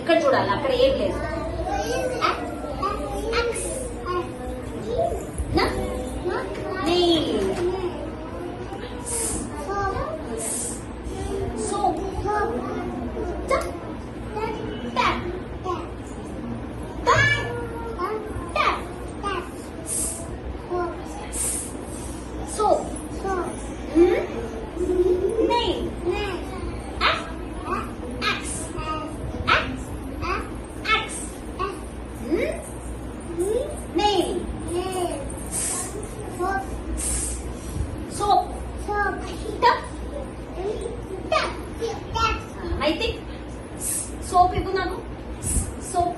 ఇక్కడ చూడాలి, అక్కడ ఏం లేదు. I think soap ipu naku. Soap.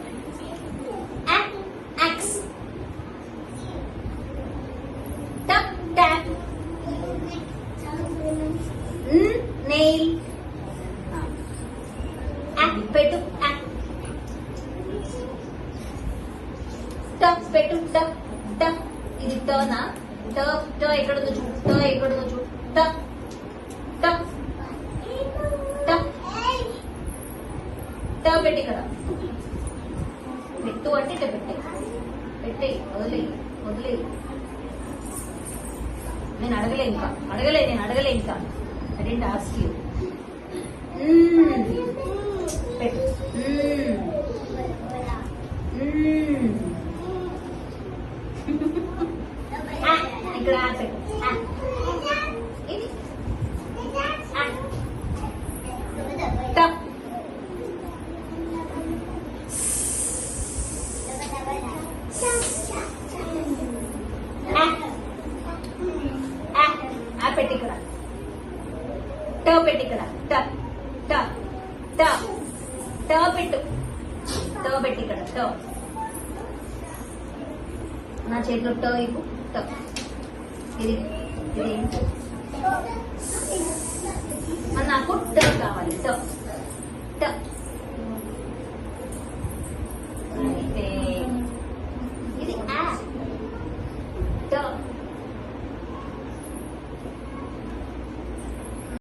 Axe. Tap tap. Nail. Pettu. Tap pettu tap tap. Idi ta na. Ta ekkada undo చూడు. Ta ekkada undo చూడు. Tap tap. పెట్టి ఇక్కడ పెట్టు అంటే ఇట్లా పెట్టే వదిలేయి. నేను అడగలే ఇంకా ఐ డోంట్ ఆస్క్ యూ. పెట్టు ఇక్కడ పెట్టు. ఇది టప్ పెట్టి ఇక్కడ ట పెట్టి ఇక్కడ ట పెట్టు. ట పెట్టి ఇక్కడ ట. నా చేతిలో ట ఇప్పు. ట ఇది నాకు ట కావాలి. ట